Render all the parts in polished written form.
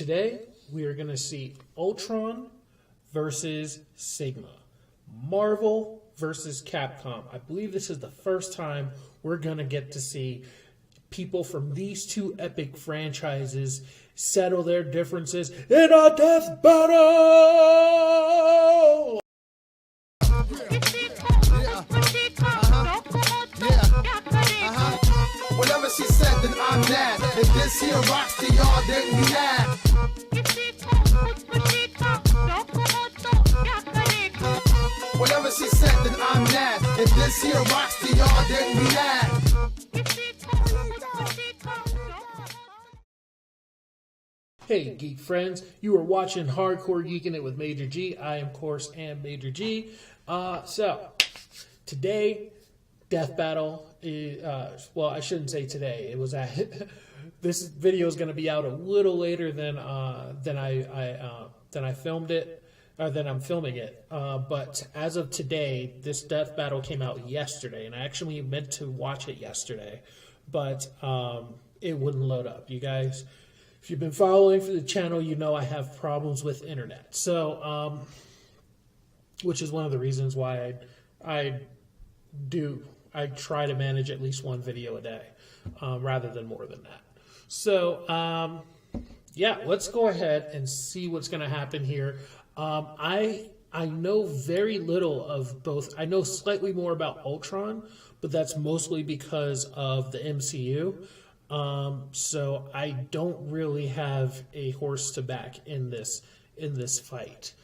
Today, we are going to see Ultron versus Sigma. Marvel versus Capcom. I believe this is the first time we're going to get to see people from these two epic franchises settle their differences in a death battle! Whatever she said, then I'm mad. If this here rocks to y'all, then you mad. Whatever she said, then I'm mad. If this here rocks to y'all, then you mad. Hey, geek friends, you are watching Hardcore Geeking It with Major G. I, of course, am Major G. So, today, Death Battle is, well, I shouldn't say today. It was this video is going to be out a little later than I filmed it, or than I'm filming it. But as of today, this Death Battle came out yesterday, and I actually meant to watch it yesterday, but it wouldn't load up. You guys, if you've been following for the channel, you know I have problems with internet. So, which is one of the reasons why I try to manage at least one video a day, rather than more than that. So, yeah, let's go ahead and see what's going to happen here. I know very little of both. I know slightly more about Ultron, but that's mostly because of the MCU. So I don't really have a horse to back in this fight.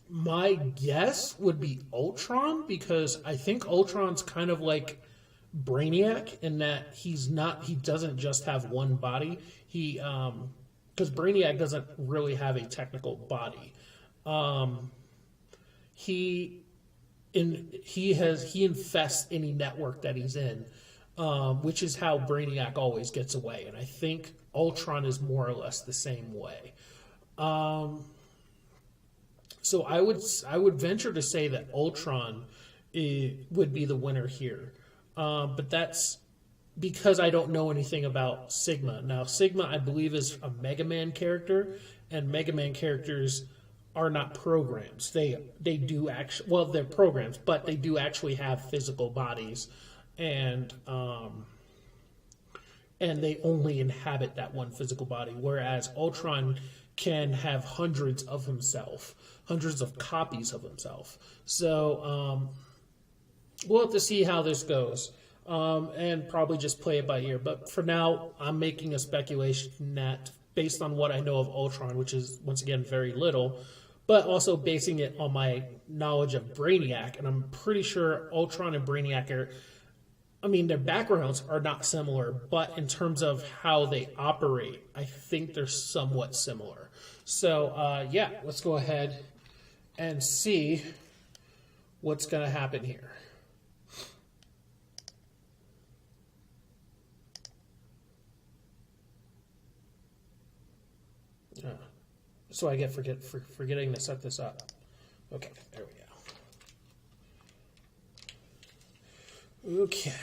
My guess would be Ultron, because I think Ultron's kind of like Brainiac in that he doesn't just have one body. Because Brainiac doesn't really have a technical body. He infests any network that he's in, which is how Brainiac always gets away. And I think Ultron is more or less the same way. So I would venture to say that Ultron would be the winner here. But that's because I don't know anything about Sigma. Now, Sigma, I believe, is a Mega Man character, and Mega Man characters are not programs. They do actually, well, they're programs, but they do actually have physical bodies, and they only inhabit that one physical body, whereas Ultron can have hundreds of copies of himself. So we'll have to see how this goes. And probably just play it by ear. But for now, I'm making a speculation that, based on what I know of Ultron, which is, once again, very little, but also basing it on my knowledge of Brainiac, and I'm pretty sure Ultron and Brainiac their backgrounds are not similar, but in terms of how they operate, I think they're somewhat similar. So, yeah, let's go ahead and see what's going to happen here. So I get forgetting to set this up. Okay, there we go. Okay.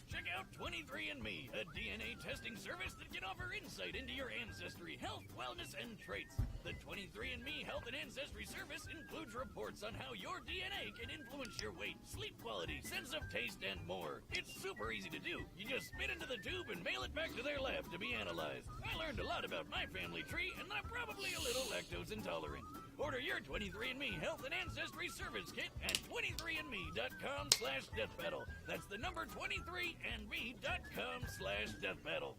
Check out 23andMe, a DNA testing service that can offer insight into your ancestry, health, wellness, and traits. The 23andMe Health and Ancestry Service includes reports on how your DNA can influence your weight, sleep quality, sense of taste, and more. It's super easy to do. You just spit into the tube and mail it back to their lab to be analyzed. I learned a lot about my family tree, and I'm probably a little lactose intolerant. Order your 23andMe Health and Ancestry Service Kit at 23andme.com/deathbattle. That's the number 23andme.com/deathbattle.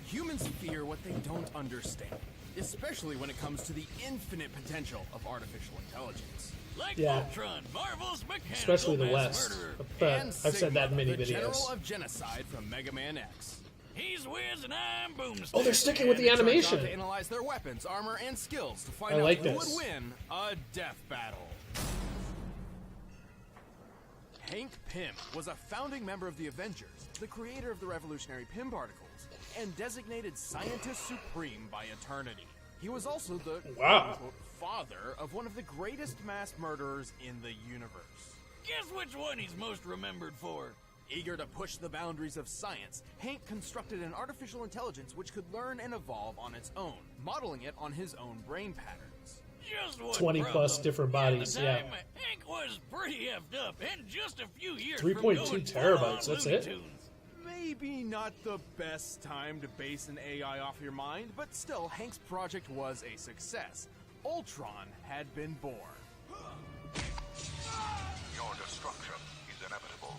Humans fear what they don't understand, especially when it comes to the infinite potential of artificial intelligence. Like Yeah. Ultron, Marvel's mechanical Especially the mass West. murderer. But And I've said Sigma, that in many the General videos. of Genocide from Mega Man X. He's Wiz and I'm Boomstick. Oh, they're sticking with the And it turns out animation. to analyze their weapons, armor, and skills to find I out like who this. would win a death battle. Hank Pym was a founding member of the Avengers, the creator of the revolutionary Pym particles, and designated Scientist Supreme by Eternity. He was also the quote-unquote father of one of the greatest mass murderers in the universe. Guess which one he's most remembered for? Eager to push the boundaries of science, Hank constructed an artificial intelligence which could learn and evolve on its own, modeling it on his own brain patterns. Just one 20 problem. plus different bodies, At the yeah. time, Hank was pretty effed up, and just a few years 3.2 from going terabytes, full-on that's Looney it? Tunes. Maybe not the best time to base an AI off your mind, but still, Hank's project was a success. Ultron had been born. Your destruction is inevitable.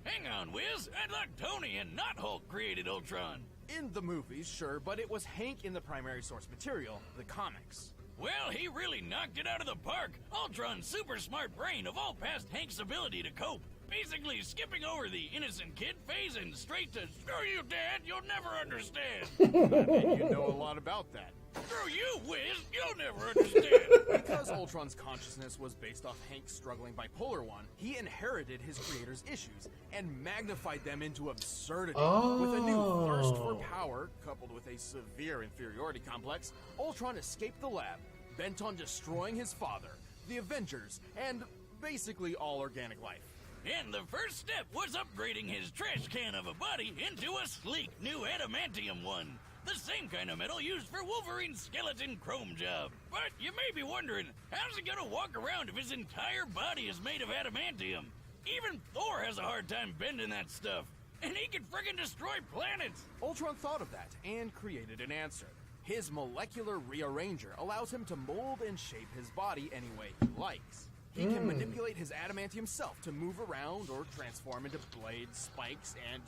Hang on, Wiz. I thought Tony and not Hulk created Ultron. In the movies, sure, but it was Hank in the primary source material, the comics. Well, he really knocked it out of the park. Ultron's super smart brain evolved past Hank's ability to cope. Basically skipping over the innocent kid phase and straight to, screw you, Dad, you'll never understand. You know a lot about that. Screw you, Wiz, you'll never understand. Because Ultron's consciousness was based off Hank's struggling bipolar one, he inherited his creator's issues and magnified them into absurdity. With a new thirst for power, coupled with a severe inferiority complex, Ultron escaped the lab, bent on destroying his father, the Avengers, and basically all organic life. And the first step was upgrading his trash can of a body into a sleek new adamantium one. The same kind of metal used for Wolverine's skeleton chrome job. But you may be wondering, how's he gonna walk around if his entire body is made of adamantium? Even Thor has a hard time bending that stuff. And he can friggin' destroy planets! Ultron thought of that and created an answer. His molecular rearranger allows him to mold and shape his body any way he likes. He can manipulate his adamantium self to move around or transform into blades, spikes, and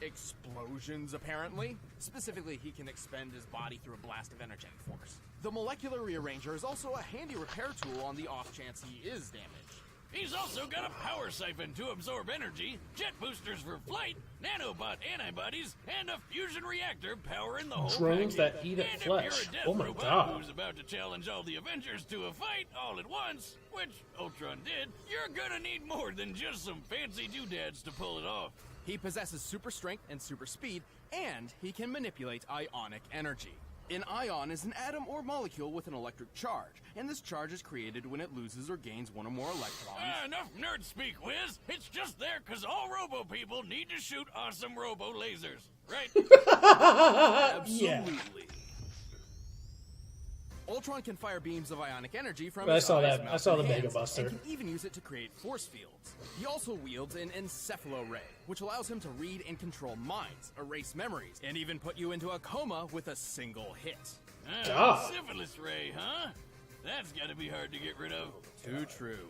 explosions, apparently. Specifically, he can expend his body through a blast of energetic force. The molecular rearranger is also a handy repair tool on the off chance he is damaged. He's also got a power siphon to absorb energy, jet boosters for flight, nanobot antibodies, and a fusion reactor powering the whole Drones package. that eat at And flesh. If you're a death Oh my robot God. who's about to challenge all the Avengers to a fight all at once, which Ultron did, you're gonna need more than just some fancy doodads to pull it off. He possesses super strength and super speed, and he can manipulate ionic energy. An ion is an atom or molecule with an electric charge, and this charge is created when it loses or gains one or more electrons. Enough nerd speak, Wiz. It's just there because all robo people need to shoot awesome robo lasers, right? Absolutely. Ultron can fire beams of ionic energy from I his saw eyes, that. I mouth, saw and the Mega hands, Buster. and can even use it to create force fields. He also wields an encephalo ray, which allows him to read and control minds, erase memories, and even put you into a coma with a single hit. God. Syphilis ray, huh? That's gotta be hard to get rid of. Too true.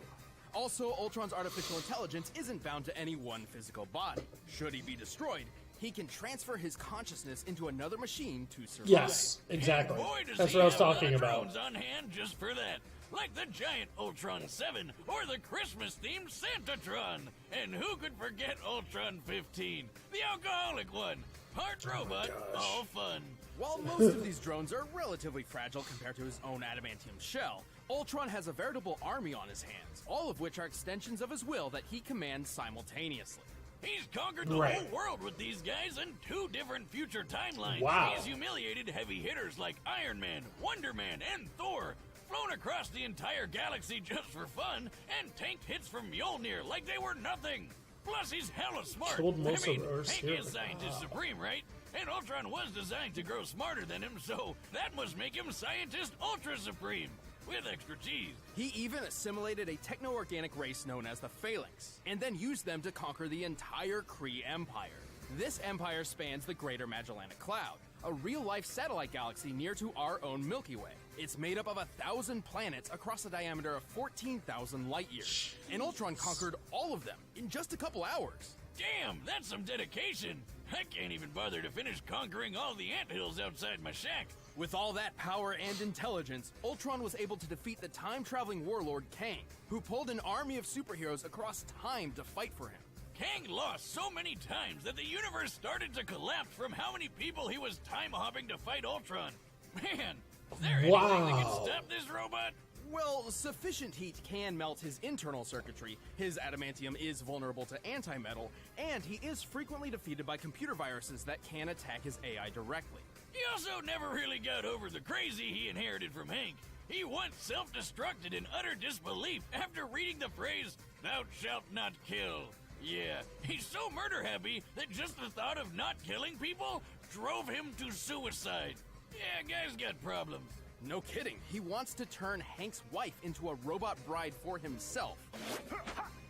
Also, Ultron's artificial intelligence isn't bound to any one physical body. Should he be destroyed, he can transfer his consciousness into another machine to survive. Yes, exactly. Boy, does That's he what I was have a lot talking of about. drones on hand just for that. Like the giant Ultron 7 or the Christmas-themed Santatron. And who could forget Ultron 15, the alcoholic one? Part robot, all fun. While most of these drones are relatively fragile compared to his own adamantium shell, Ultron has a veritable army on his hands, all of which are extensions of his will that he commands simultaneously. He's conquered the Right. whole world with these guys in 2 different future timelines. Wow. He's humiliated heavy hitters like Iron Man, Wonder Man, and Thor, flown across the entire galaxy just for fun, and tanked hits from Mjolnir like they were nothing. Plus, he's hella smart. Killed most I mean, of Earth's Hank heroes. is Scientist Supreme, right? And Ultron was designed to grow smarter than him, so that must make him Scientist Ultra Supreme, with extra cheese. He even assimilated a techno-organic race known as the Phalanx, and then used them to conquer the entire Kree Empire. This empire spans the Greater Magellanic Cloud, a real-life satellite galaxy near to our own Milky Way. It's made up of 1,000 planets across a diameter of 14,000 light-years, and Ultron conquered all of them in just a couple hours. Damn, that's some dedication. I can't even bother to finish conquering all the anthills outside my shack. With all that power and intelligence, Ultron was able to defeat the time-traveling warlord Kang, who pulled an army of superheroes across time to fight for him. Kang lost so many times that the universe started to collapse from how many people he was time-hopping to fight Ultron. Man, is there anything that can Wow. stop this robot? Well, sufficient heat can melt his internal circuitry, his adamantium is vulnerable to antimetal, and he is frequently defeated by computer viruses that can attack his AI directly. He also never really got over the crazy he inherited from Hank. He once self-destructed in utter disbelief after reading the phrase, "Thou shalt not kill." Yeah, he's so murder-happy that just the thought of not killing people drove him to suicide. Yeah, guy's got problems. No kidding, he wants to turn Hank's wife into a robot bride for himself.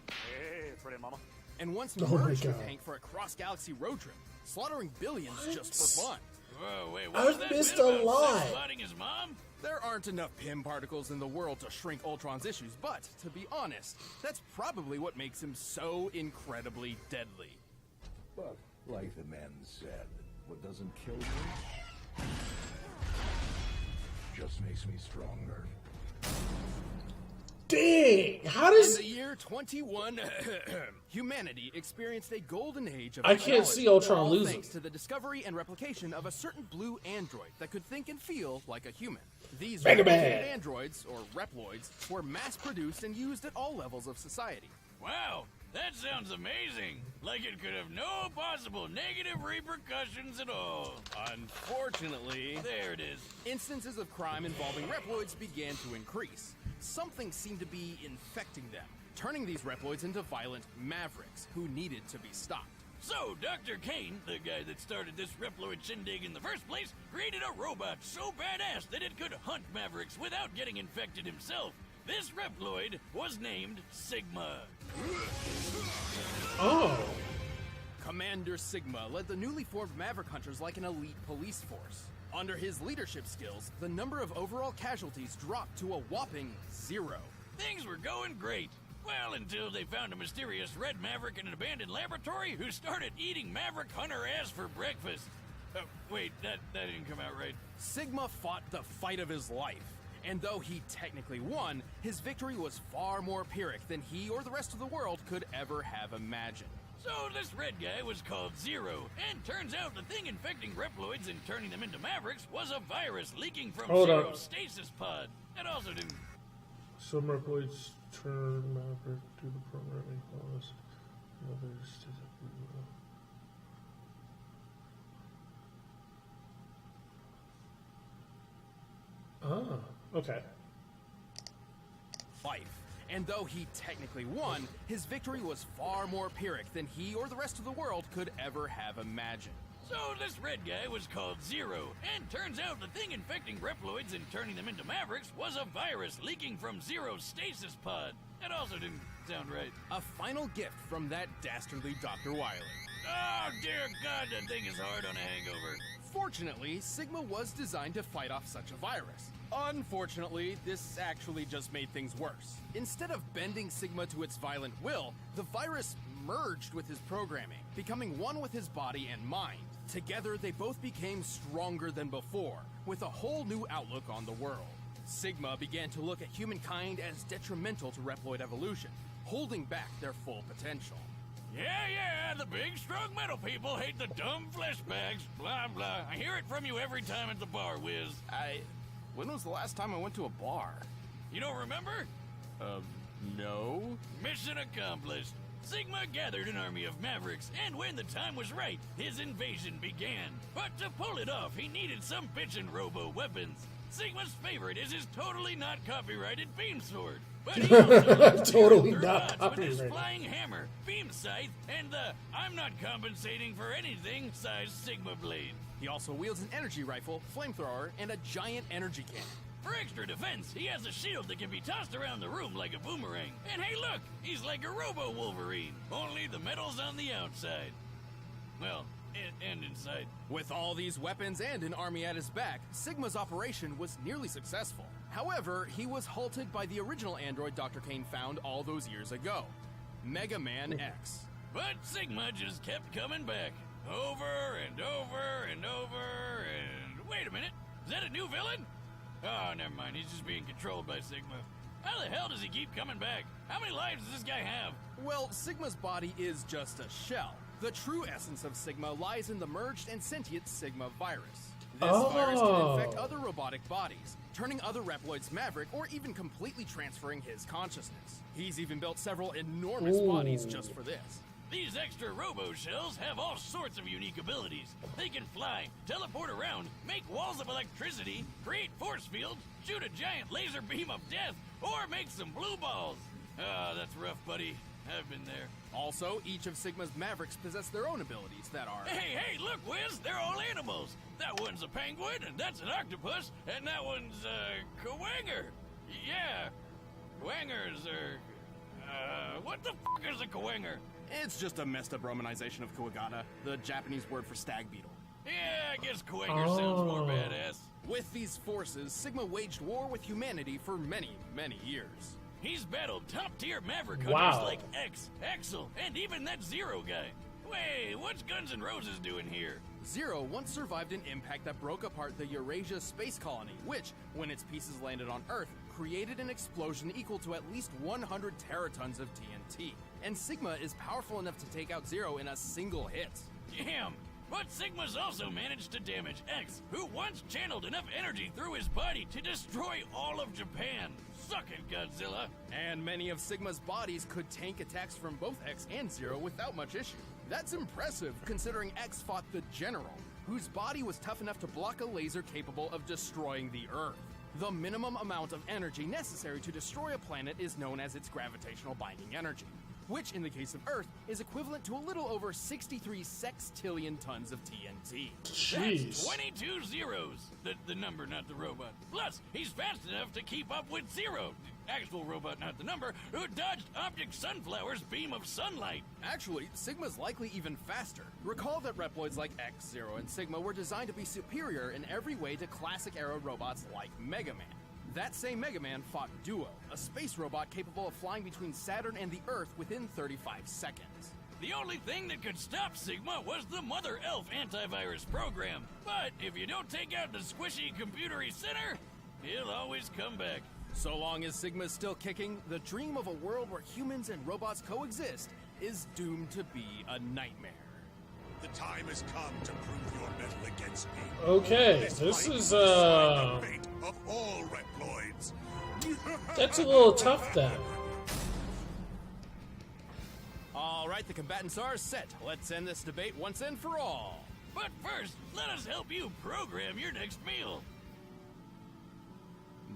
Hey, pretty mama. And once Oh my merged with God. Hank for a cross-galaxy road trip, slaughtering billions just for fun. Whoa, wait, what I've was that missed bit a about lot. sex spotting his mom? There aren't enough PIM particles in the world to shrink Ultron's issues, but to be honest, that's probably what makes him so incredibly deadly. But, like the man said, what doesn't kill me just makes me stronger. Dang! How In does... the year 21, humanity experienced a golden age of I can't see Ultron all losing. thanks to the discovery and replication of a certain blue android that could think and feel like a human. These Mega replicated Man. androids, or Reploids, were mass-produced and used at all levels of society. Wow, that sounds amazing. Like it could have no possible negative repercussions at all. Unfortunately, There it is. instances of crime involving Reploids began to increase. Something seemed to be infecting them, turning these Reploids into violent mavericks who needed to be stopped. So, Dr. Kane, the guy that started this Reploid shindig in the first place, created a robot so badass that it could hunt Mavericks without getting infected himself. This Reploid was named Sigma. Oh. Commander Sigma led the newly formed Maverick Hunters like an elite police force. Under his leadership skills, the number of overall casualties dropped to a whopping 0. Things were going great. Well, until they found a mysterious red Maverick in an abandoned laboratory who started eating Maverick Hunter ass for breakfast. Wait, that didn't come out right. Sigma fought the fight of his life, and though he technically won, his victory was far more Pyrrhic than he or the rest of the world could ever have imagined. So this red guy was called Zero, and turns out the thing infecting Reploids and turning them into Mavericks was a virus leaking from Hold Zero's on. stasis pod. That also didn't... Some Reploids turn Maverick to the programming clause. Others okay. Life. And though he technically won, his victory was far more Pyrrhic than he or the rest of the world could ever have imagined. So this red guy was called Zero, and turns out the thing infecting Reploids and turning them into Mavericks was a virus leaking from Zero's stasis pod. That also didn't sound right. A final gift from that dastardly Dr. Wily. Oh, dear God, that thing is hard on a hangover. Fortunately, Sigma was designed to fight off such a virus. Unfortunately, this actually just made things worse. Instead of bending Sigma to its violent will, the virus merged with his programming, becoming one with his body and mind. Together, they both became stronger than before, with a whole new outlook on the world. Sigma began to look at humankind as detrimental to Reploid evolution, holding back their full potential. Yeah, the big, strong metal people hate the dumb flesh bags, blah, blah. I hear it from you every time at the bar, Wiz. When was the last time I went to a bar? You don't remember? No. Mission accomplished. Sigma gathered an army of Mavericks, and when the time was right, his invasion began. But to pull it off, he needed some bitchin' robo-weapons. Sigma's favorite is his totally not copyrighted beam sword. But he also loves Totally through not lots with his copyrighted. flying hammer, beam scythe, and the I'm not compensating for anything size Sigma blade. He also wields an energy rifle, flamethrower, and a giant energy cannon. For extra defense, he has a shield that can be tossed around the room like a boomerang. And hey look, he's like a robo-Wolverine, only the metal's on the outside. Well, and inside. With all these weapons and an army at his back, Sigma's operation was nearly successful. However, he was halted by the original android Dr. Kane found all those years ago, Mega Man X. But Sigma just kept coming back. Over and over and over and... Wait a minute, is that a new villain? Oh, never mind, he's just being controlled by Sigma. How the hell does he keep coming back? How many lives does this guy have? Well, Sigma's body is just a shell. The true essence of Sigma lies in the merged and sentient Sigma virus. This virus can Oh. infect other robotic bodies, turning other Reploids maverick or even completely transferring his consciousness. He's even built several enormous bodies just for this. These extra robo-shells have all sorts of unique abilities. They can fly, teleport around, make walls of electricity, create force fields, shoot a giant laser beam of death, or make some blue balls. Ah, that's rough, buddy. I've been there. Also, each of Sigma's Mavericks possess their own abilities that are... Hey, look, Wiz, they're all animals. That one's a penguin, and that's an octopus, and that one's a Kawanger. Yeah, Kawangers are... what the fuck is a Kawanger? It's just a messed up romanization of Kuwagata, the Japanese word for stag beetle. Yeah, I guess Kawanger sounds more badass. With these forces, Sigma waged war with humanity for many, many years. He's battled top-tier Maverick hunters Wow. like X, Axel, and even that Zero guy. Wait, what's Guns N' Roses doing here? Zero once survived an impact that broke apart the Eurasia space colony, which, when its pieces landed on Earth, created an explosion equal to at least 100 teratons of TNT. And Sigma is powerful enough to take out Zero in a single hit. Damn. But Sigma's also managed to damage X, who once channeled enough energy through his body to destroy all of Japan. Suck it, Godzilla. And many of Sigma's bodies could tank attacks from both X and Zero without much issue. That's impressive, considering X fought the General, whose body was tough enough to block a laser capable of destroying the Earth. The minimum amount of energy necessary to destroy a planet is known as its gravitational binding energy, which in the case of Earth is equivalent to a little over 63 sextillion tons of TNT. Jeez. That's 22 zeros. The number, not the robot. Plus, he's fast enough to keep up with Zero. Actual robot, not the number, who dodged Object Sunflower's beam of sunlight. Actually, Sigma's likely even faster. Recall that Reploids like X, Zero, and Sigma were designed to be superior in every way to classic-era robots like Mega Man. That same Mega Man fought Duo, a space robot capable of flying between Saturn and the Earth within 35 seconds. The only thing that could stop Sigma was the Mother Elf antivirus program. But if you don't take out the squishy computery center, he'll always come back. So long as Sigma's still kicking, the dream of a world where humans and robots coexist is doomed to be a nightmare. The time has come to prove your mettle against me. Okay, this fight is, the fate of all Reploids. that's a little tough then. All right, the combatants are set. Let's end this debate once and for all. But first, let us help you program your next meal.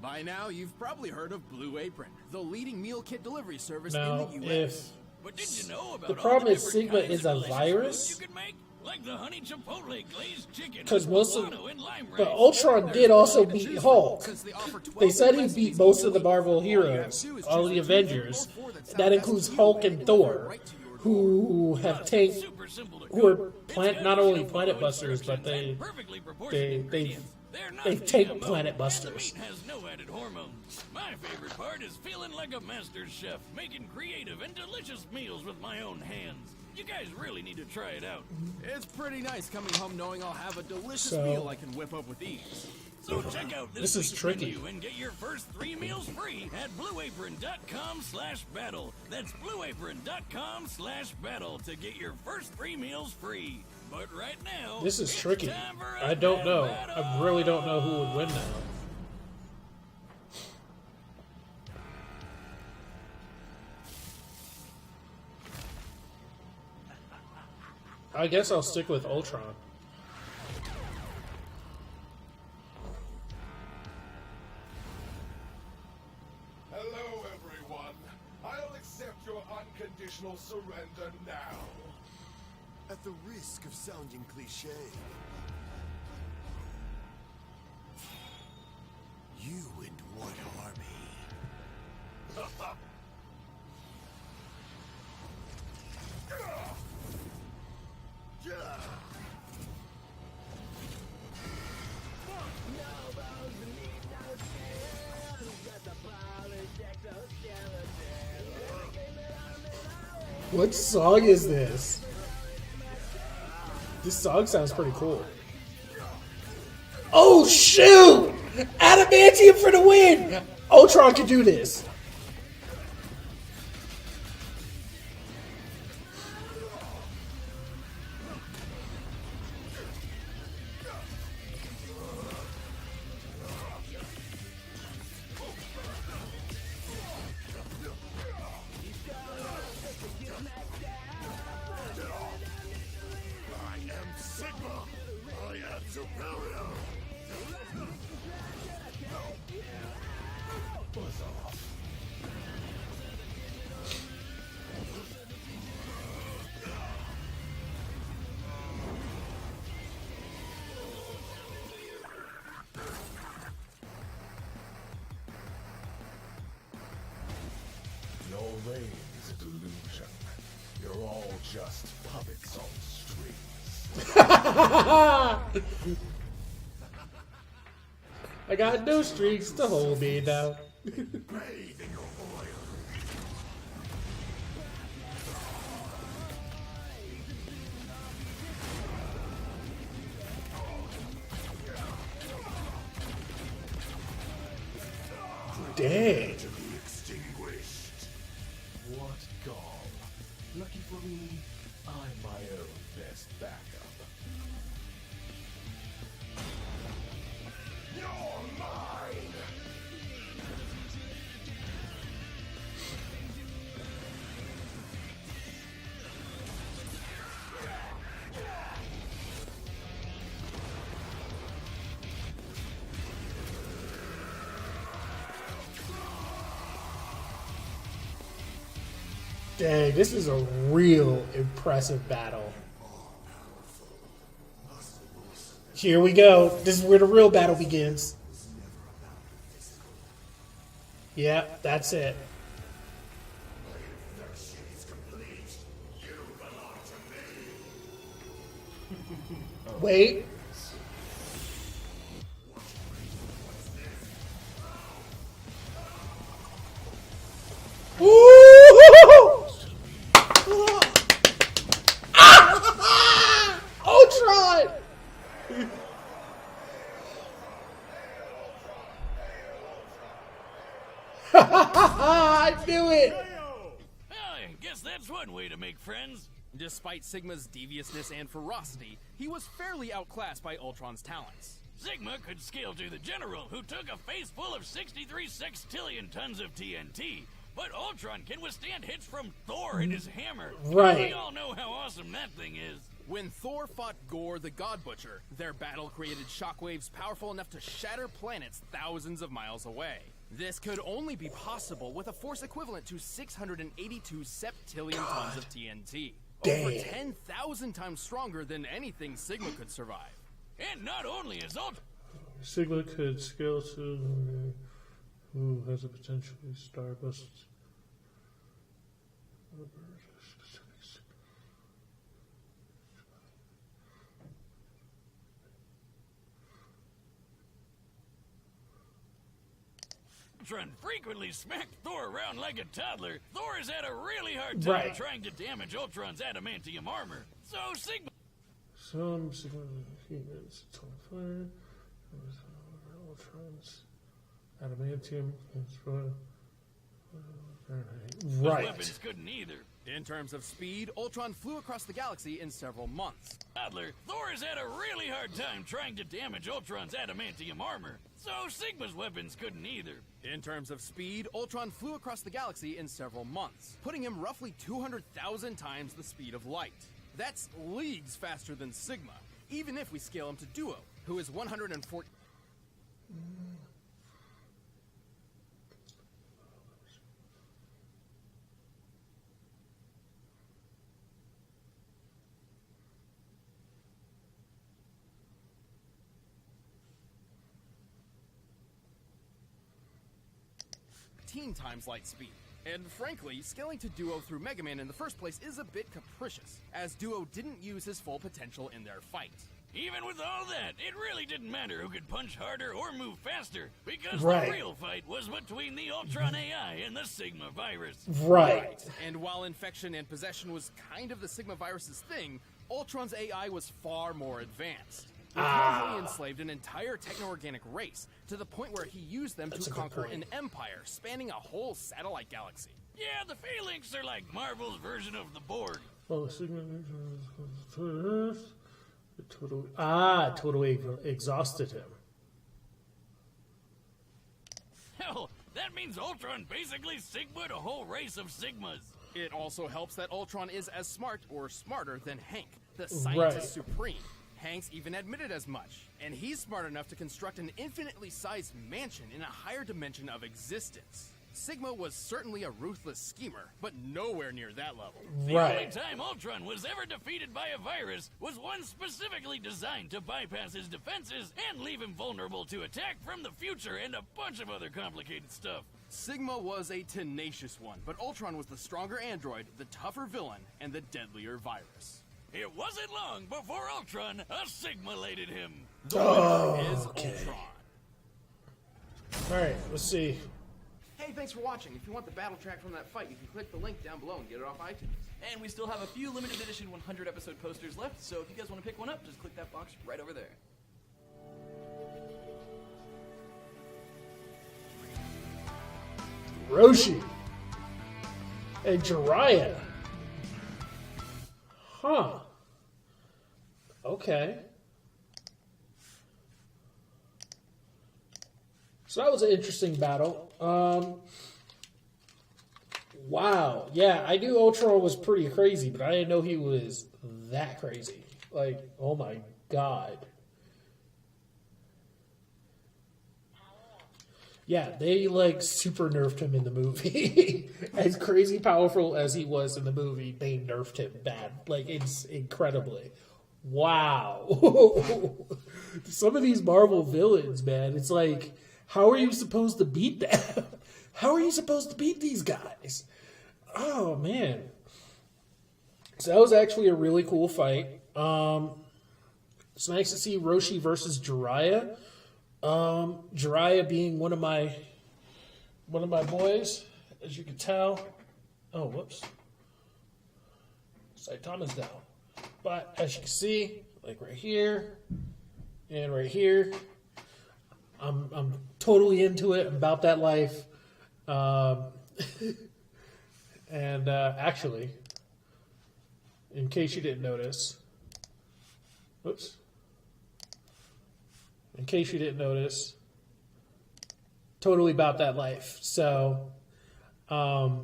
By now, you've probably heard of Blue Apron, the leading meal kit delivery service Now, in the U.S. if But did you know about the all problem is different Sigma kinds is of a delicious virus? foods you can make? Like the honey chipotle glazed chicken, 'Cause most of- poblano and lime but rice. Ultron did also To beat choose Hulk. from, since they offer 12 They said he recipes beat most of the a week. Marvel All you have heroes, to do is all choose the a two, Avengers. three, or four that sound That best includes to you Hulk and and deliver Thor, right to your door. who have taken, Super simple to who are cook. It's planet got not only simple Planet Busters, but instructions and perfectly proportioned ingredients. They're not take GMO, Planet and Busters. the meat has no added hormones. My favorite part is feeling like a master chef, making creative and delicious meals with my own hands. You guys really need to try it out. It's pretty nice coming home knowing I'll have a delicious So- meal I can whip up with ease. So check out This is week's tricky. menu and get your first 3 meals free at blueapron.com/battle. That's blueapron.com/battle to get your first 3 meals free. But right now, this is it's tricky. time for a I don't know. battle. I really don't know who would win now. I guess I'll stick with Ultron. Hello, everyone. I'll accept your unconditional surrender now. At the risk of sounding cliche, you and what army? What song is this? This song sounds pretty cool. Oh shoot! Adamantium for the win! Ultron can do this. reigns a delusion. You're all just puppets on strings. I got no strings to hold me down. Dang. To be extinguished. What gall. Lucky for me, I'm my own best backup. You're mine! Dang, this is a real impressive battle. Here we go. This is where the real battle begins. Yep, that's it. Wait. Ooh! Ultron! I knew it! I guess that's one way to make friends. Despite Sigma's deviousness and ferocity, he was fairly outclassed by Ultron's talents. Sigma could scale to the general, who took a face full of 63 sextillion tons of TNT. But Ultron can withstand hits from Thor and his hammer. Right. We all know how awesome that thing is. When Thor fought Gore the God Butcher, their battle created shockwaves powerful enough to shatter planets thousands of miles away. This could only be possible with a force equivalent to 682 septillion tons of TNT. Over Dang. 10,000 times stronger than anything Sigma could survive. And not only is Ultron Sigma could scale to who has a potentially Stardust. frequently smacked Thor around like a toddler, Thor has had a really hard time Right. trying to damage Ultron's adamantium armor. So Sigma Some Sigma humans fire. Ultron's adamantium. Right. weapons couldn't either. In terms of speed, Ultron flew across the galaxy in several months. Toddler, Thor has had a really hard time trying to damage Ultron's adamantium armor. So Sigma's weapons couldn't either. In terms of speed, Ultron flew across the galaxy in several months, putting him roughly 200,000 times the speed of light. That's leagues faster than Sigma, even if we scale him to Duo, who is 140. Times light speed. And frankly, scaling to Duo through Mega Man in the first place is a bit capricious, as Duo didn't use his full potential in their fight. Even with all that, it really didn't matter who could punch harder or move faster, because Right. the real fight was between the Ultron AI and the Sigma virus. Right. And while infection and possession was kind of the Sigma virus's thing, Ultron's AI was far more advanced. He carefully enslaved an entire techno-organic race, to the point where he used them That's to a good conquer point. an empire spanning a whole satellite galaxy. Yeah, the Phalanx are like Marvel's version of the Borg. Well, the Sigma totally exhausted him. Hell, that means Ultron basically Sigma'd a whole race of Sigmas. It also helps that Ultron is as smart or smarter than Hank, the scientist supreme. Hank's even admitted as much, and he's smart enough to construct an infinitely sized mansion in a higher dimension of existence. Sigma was certainly a ruthless schemer, but nowhere near that level. The only Right. time Ultron was ever defeated by a virus was one specifically designed to bypass his defenses and leave him vulnerable to attack from the future and a bunch of other complicated stuff. Sigma was a tenacious one, but Ultron was the stronger android, the tougher villain, and the deadlier virus. It wasn't long before Ultron assimilated him. The winner is Ultron. All right, let's see. Hey, thanks for watching. If you want the battle track from that fight, you can click the link down below and get it off iTunes. And we still have a few limited edition 100 episode posters left, so if you guys want to pick one up, just click that box right over there. Roshi and Jiraiya. Huh. Okay. So that was an interesting battle. Wow. Yeah, I knew Ultron was pretty crazy, but I didn't know he was that crazy. Like, oh my god. Yeah, they like super nerfed him in the movie. As crazy powerful as he was in the movie, they nerfed him bad. Like, it's incredibly. Wow. Some of these Marvel villains, man, it's like, how are you supposed to beat them? How are you supposed to beat these guys? Oh, man. So that was actually a really cool fight. It's nice to see Roshi versus Jiraiya. Jiraiya being one of my boys, as you can tell. Oh, whoops. Saitama's down. But as you can see, like right here and right here, I'm totally into it. I'm about that life. And actually, in case you didn't notice, whoops. In case you didn't notice, totally about that life. So yeah,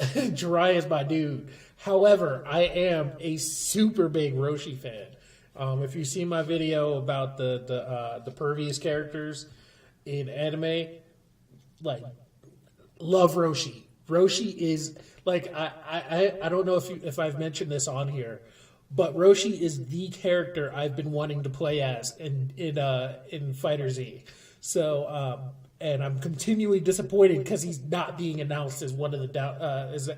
Jiraiya is my dude. However, I am a super big Roshi fan. If you see my video about the pervious characters in anime, like, love Roshi. Roshi is like, I don't know if I've mentioned this on here, but Roshi is the character I've been wanting to play as in Fighter Z. So, and I'm continually disappointed because he's not being announced as one of the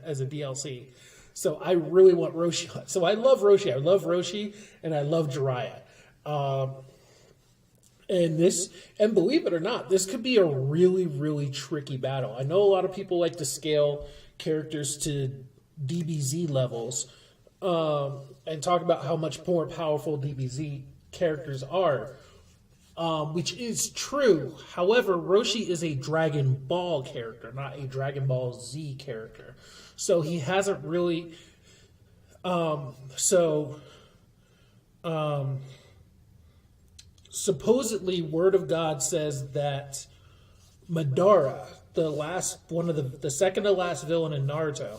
as a DLC. So I really want Roshi. So I love Roshi. I love Roshi, and I love Jiraiya. And believe it or not, this could be a really, really tricky battle. I know a lot of people like to scale characters to DBZ levels, and talk about how much more powerful DBZ characters are, which is true. However, Roshi is a Dragon Ball character, not a Dragon Ball Z character. So he hasn't really... supposedly, Word of God says that Madara, the second to last villain in Naruto,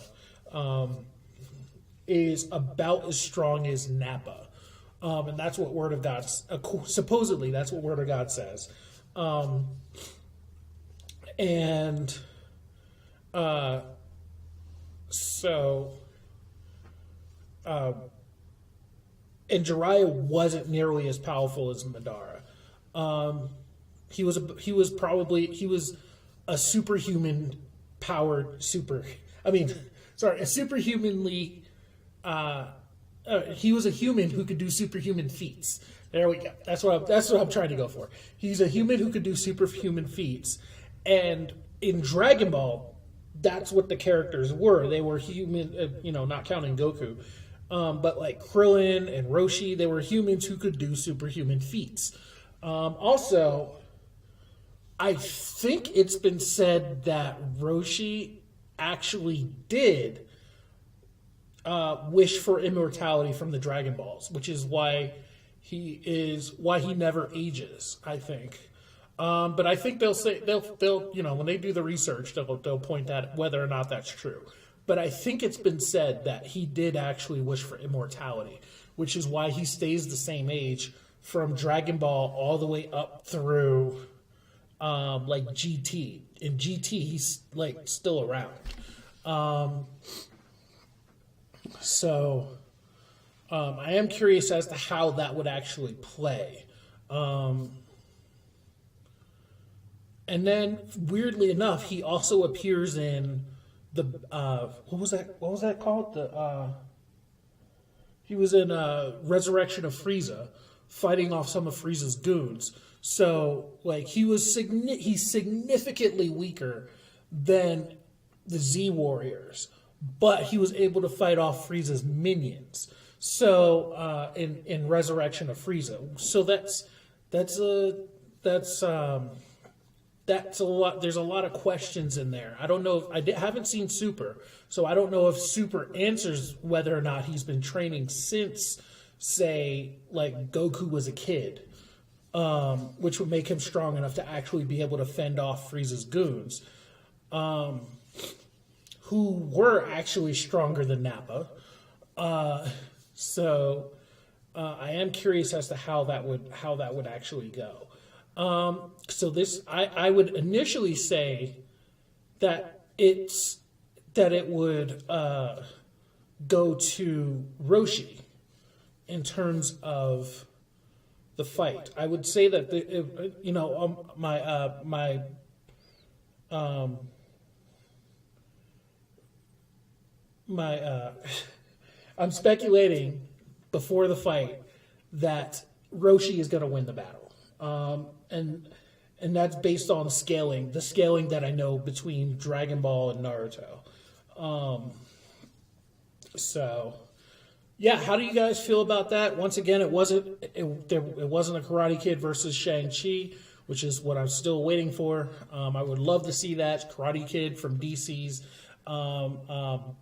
is about as strong as Nappa, and that's what Word of God supposedly that's what Word of God says, and Jiraiya wasn't nearly as powerful as Madara. He was a superhuman powered a superhumanly. He was a human who could do superhuman feats. There we go. That's what I'm trying to go for. He's a human who could do superhuman feats, and in Dragon Ball, that's what the characters were. They were human, not counting Goku. But like Krillin and Roshi, they were humans who could do superhuman feats. Also, I think it's been said that Roshi actually did wish for immortality from the Dragon Balls, which is why he never ages, I think. But I think they'll when they do the research, they'll point that whether or not that's true. But I think it's been said that he did actually wish for immortality, which is why he stays the same age from Dragon Ball all the way up through like GT. In GT, he's like still around. So I am curious as to how that would actually play. And then, weirdly enough, he also appears in the what was that called? He was in Resurrection of Frieza, fighting off some of Frieza's goons. So, like, he's significantly weaker than the Z Warriors, but he was able to fight off Frieza's minions. So, in Resurrection of Frieza, so that's a lot. There's a lot of questions in there. I don't know. Haven't seen Super, so I don't know if Super answers whether or not he's been training since, say, like Goku was a kid, which would make him strong enough to actually be able to fend off Frieza's goons, who were actually stronger than Nappa. So I am curious as to how that would actually go. So this, I would initially say that it would go to Roshi in terms of the fight. I would say that I'm speculating before the fight that Roshi is going to win the battle. And that's based on the scaling that I know between Dragon Ball and Naruto. So, yeah, how do you guys feel about that? Once again, it wasn't a Karate Kid versus Shang-Chi, which is what I'm still waiting for. I would love to see that Karate Kid from DC's. Oh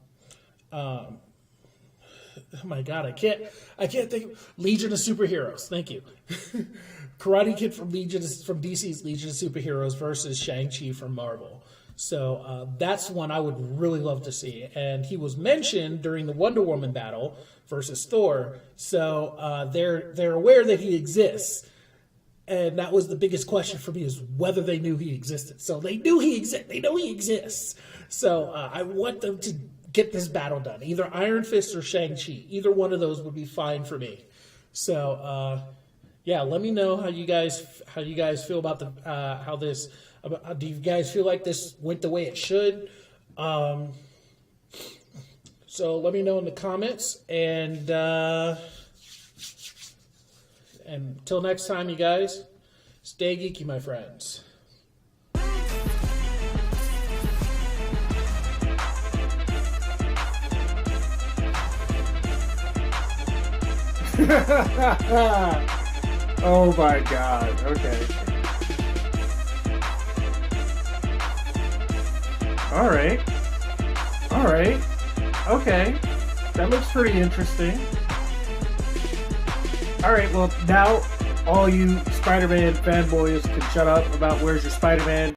my God, I can't think. Legion of Superheroes. Thank you. Karate Kid from DC's Legion of Superheroes versus Shang-Chi from Marvel. So that's one I would really love to see. And he was mentioned during the Wonder Woman battle versus Thor. So they're aware that he exists. And that was the biggest question for me, is whether they knew he existed. So they knew he exists. They know he exists. So I want them to get this battle done. Either Iron Fist or Shang-Chi. Either one of those would be fine for me. So yeah, let me know how you guys feel about do you guys feel like this went the way it should? So let me know in the comments, and until next time, you guys, stay geeky, my friends. Oh my God, okay. Alright, okay. That looks pretty interesting. Alright, well, now all you Spider-Man fanboys can shut up about where's your Spider-Man